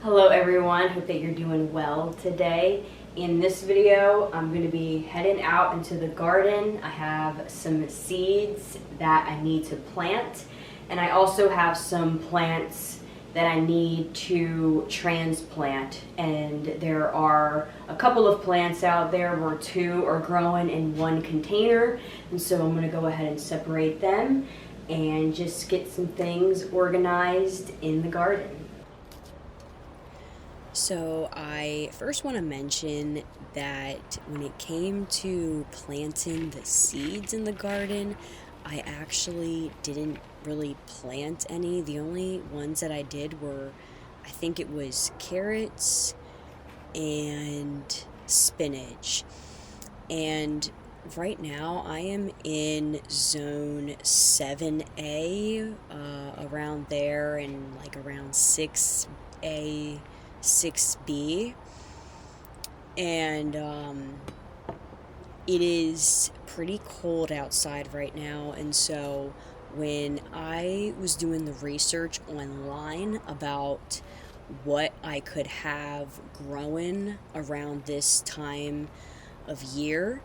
Hello everyone, hope that you're doing well today. In this video, I'm going to be heading out into the garden. I have some seeds that I need to plant, and I also have some plants that I need to transplant. And there are a couple of plants out there where two are growing in one container, and so I'm going to go ahead and separate them and just get some things organized in the garden. So I first want to mention that when it came to planting the seeds in the garden, I actually didn't really plant any. The only ones that I did were, I think it was carrots and spinach. And right now I am in zone 7A, around there, and like around 6A, 6B, and it is pretty cold outside right now, and so when I was doing the research online about what I could have growing around this time of year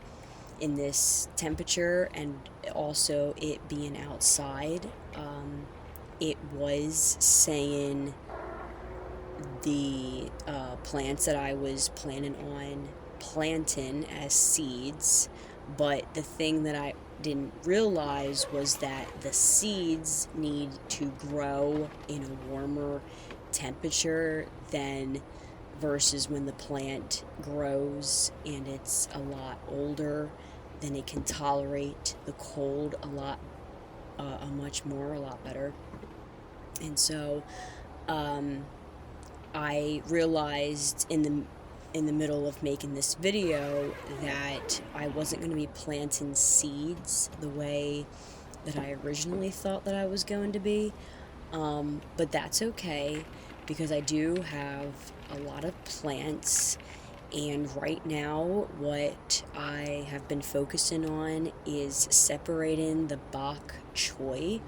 in this temperature and also it being outside, it was saying the plants that I was planning on planting as seeds, but the thing that I didn't realize was that the seeds need to grow in a warmer temperature than versus when the plant grows and it's a lot older, then it can tolerate the cold a lot better. And so I realized in the middle of making this video that I wasn't going to be planting seeds the way that I originally thought that I was going to be, but that's okay because I do have a lot of plants, and right now what I have been focusing on is separating the bok choy.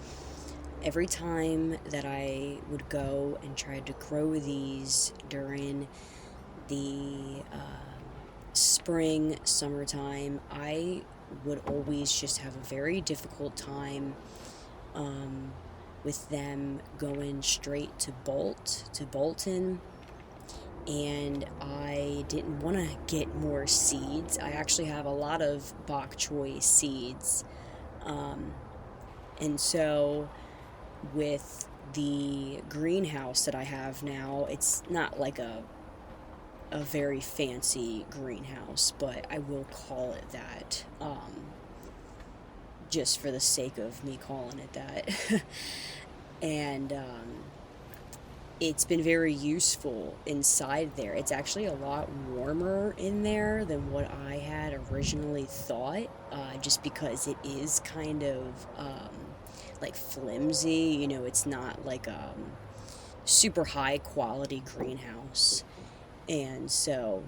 Every time that I would go and try to grow these during the spring, summertime, I would always just have a very difficult time with them going straight to bolting, and I didn't want to get more seeds. I actually have a lot of bok choy seeds, and so with the greenhouse that I have now, it's not like a very fancy greenhouse, but I will call it that, just for the sake of me calling it that. And it's been very useful inside there. It's actually a lot warmer in there than what I had originally thought, just because it is kind of like flimsy, it's not like a super high quality greenhouse. And so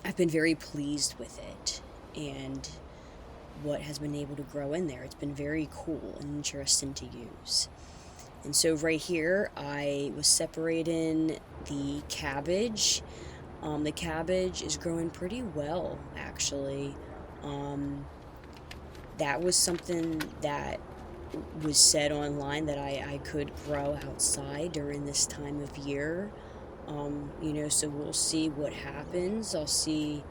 I've been very pleased with it and what has been able to grow in there. It's been very cool and interesting to use. And so right here I was separating the cabbage. The cabbage is growing pretty well, actually. That was something that was said online that I could grow outside during this time of year. So we'll see what happens. I'll see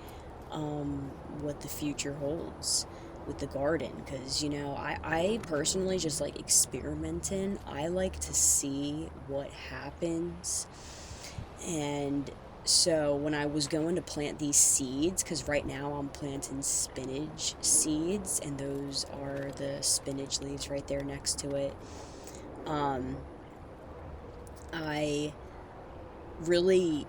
what the future holds with the garden, because I personally just like experimenting. I like to see what happens. And so when I was going to plant these seeds, because right now I'm planting spinach seeds, and those are the spinach leaves right there next to it, I really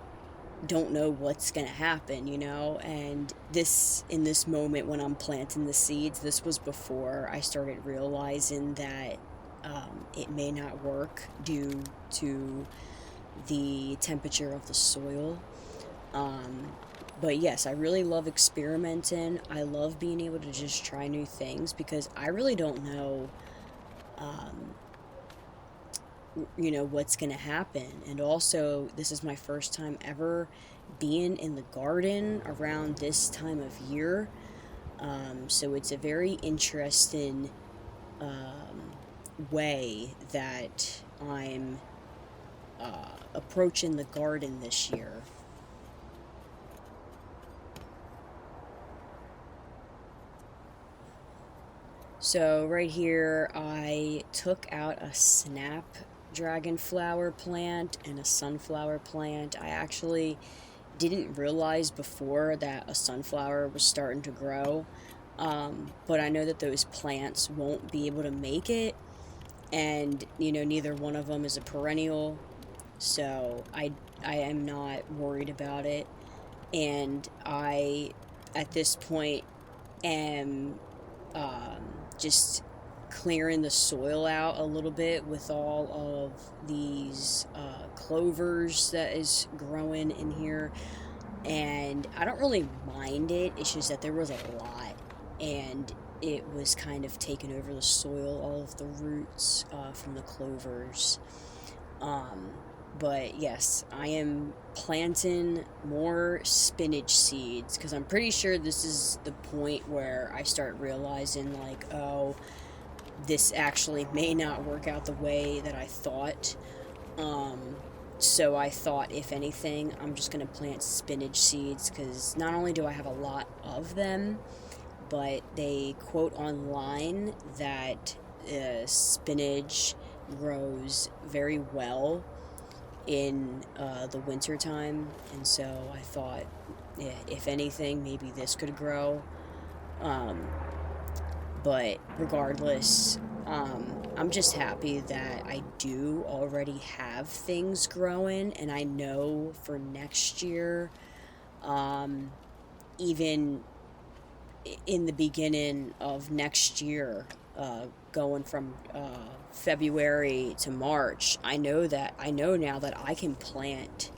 don't know what's gonna happen, and in this moment when I'm planting the seeds, this was before I started realizing that it may not work due to the temperature of the soil. But yes, I really love experimenting. I love being able to just try new things because I really don't know what's going to happen. And also, this is my first time ever being in the garden around this time of year. So it's a very interesting way that I'm approaching the garden this year. So right here, I took out a snapdragon flower plant and a sunflower plant. I actually didn't realize before that a sunflower was starting to grow, but I know that those plants won't be able to make it, and neither one of them is a perennial, so I am not worried about it, and I at this point am just clearing the soil out a little bit with all of these clovers that is growing in here. And I don't really mind it. It's just that there was a lot, and it was kind of taking over the soil, all of the roots from the clovers. Um, but yes, I am planting more spinach seeds because I'm pretty sure this is the point where I start realizing, like, oh, this actually may not work out the way that I thought. Um, so I thought, if anything, I'm just going to plant spinach seeds because not only do I have a lot of them, but they quote online that spinach grows very well in the winter time, and so I thought, yeah, if anything, maybe this could grow. Um, but regardless, I'm just happy that I do already have things growing, and I know for next year, um, even in the beginning of next year, going from February to March, I know now that I can plant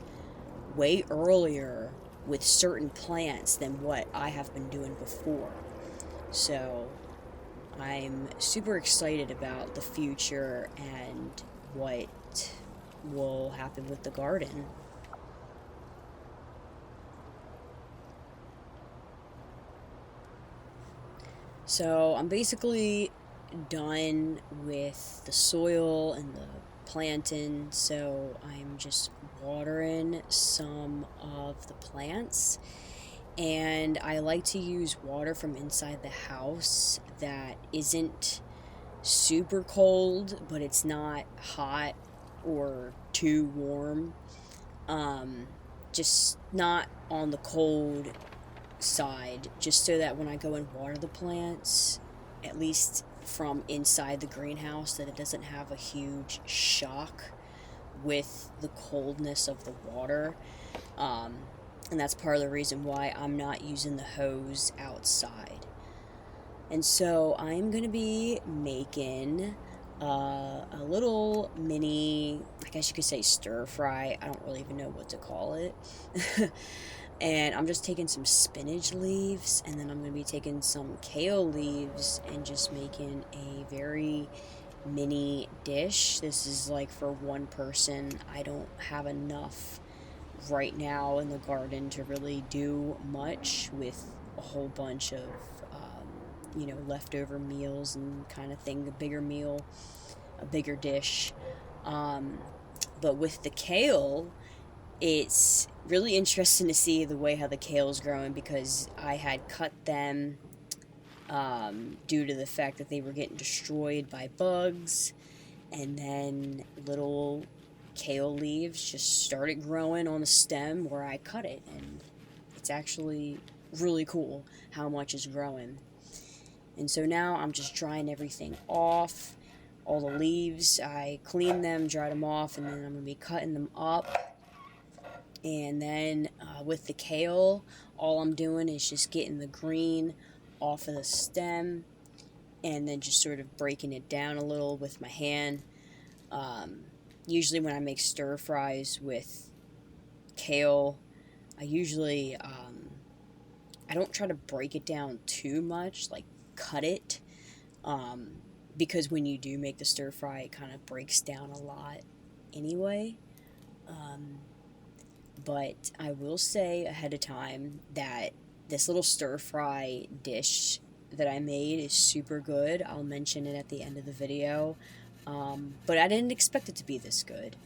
way earlier with certain plants than what I have been doing before. So I'm super excited about the future and what will happen with the garden. So I'm basically done with the soil and the planting, so I'm just watering some of the plants. And I like to use water from inside the house that isn't super cold, but it's not hot or too warm. Um, just not on the cold side, just so that when I go and water the plants, at least from inside the greenhouse, that it doesn't have a huge shock with the coldness of the water. Um, and that's part of the reason why I'm not using the hose outside. And so I'm going to be making a little mini, I guess you could say stir fry. I don't really even know what to call it. And I'm just taking some spinach leaves, and then I'm going to be taking some kale leaves and just making a very mini dish. This is like for one person. I don't have enough right now in the garden to really do much with a whole bunch of leftover meals and kind of thing. A bigger meal, a bigger dish. um, but with the kale, it's really interesting to see the way how the kale is growing, because I had cut them due to the fact that they were getting destroyed by bugs, and then little kale leaves just started growing on the stem where I cut it, and it's actually really cool how much is growing. And so now I'm just drying everything off. All the leaves, I cleaned them, dried them off, and then I'm going to be cutting them up. And then with the kale, all I'm doing is just getting the green off of the stem, and then just sort of breaking it down a little with my hand. Um, Usually, when I make stir fries with kale, I usually I don't try to break it down too much, like cut it, um, because when you do make the stir fry, it kind of breaks down a lot anyway. But I will say ahead of time that this little stir fry dish that I made is super good. I'll mention it at the end of the video. But I didn't expect it to be this good.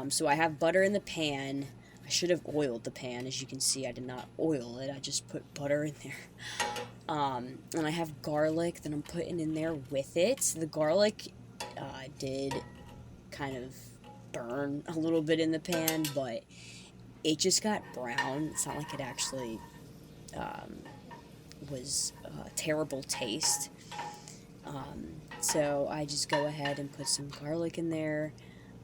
So I have butter in the pan. I should have oiled the pan. As you can see, I did not oil it. I just put butter in there. And I have garlic that I'm putting in there with it. The garlic did kind of burn a little bit in the pan, but it just got brown. It's not like it actually was a terrible taste. So I just go ahead and put some garlic in there,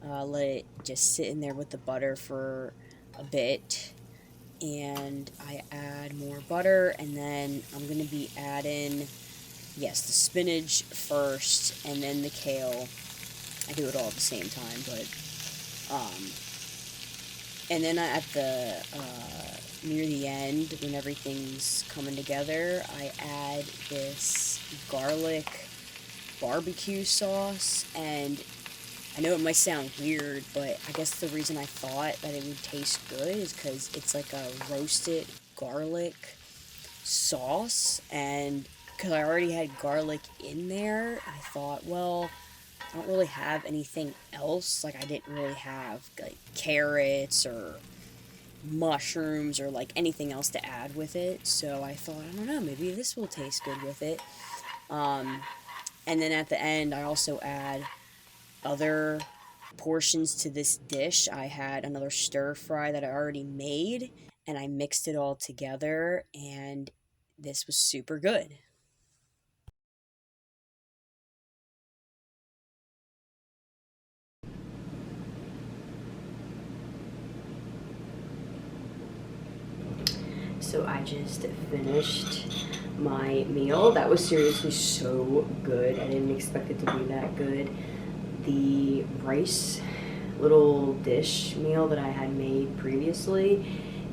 let it just sit in there with the butter for a bit, and I add more butter, and then I'm going to be adding, yes, the spinach first, and then the kale. I do it all at the same time, but, and then at the, near the end, when everything's coming together, I add this garlic barbecue sauce, and I know it might sound weird, but I guess the reason I thought that it would taste good is because it's like a roasted garlic sauce, and because I already had garlic in there, I thought, well, I don't really have anything else. Like, I didn't really have like carrots or mushrooms or like anything else to add with it, so I thought, I don't know, maybe this will taste good with it. And then at the end, I also add other portions to this dish. I had another stir fry that I already made, and I mixed it all together, and this was super good. So I just finished my meal. That was seriously so good. I didn't expect it to be that good. The rice little dish meal that I had made previously,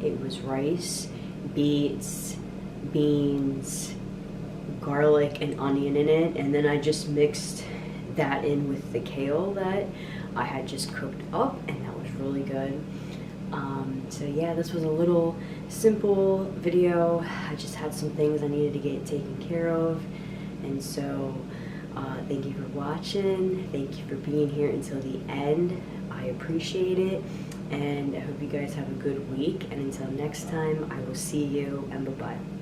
it was rice, beets, beans, garlic, and onion in it, and then I just mixed that in with the kale that I had just cooked up, and that was really good. So yeah, this was a little simple video. I just had some things I needed to get taken care of, and so thank you for watching. Thank you for being here until the end. I appreciate it, and I hope you guys have a good week, and until next time, I will see you, and bye-bye.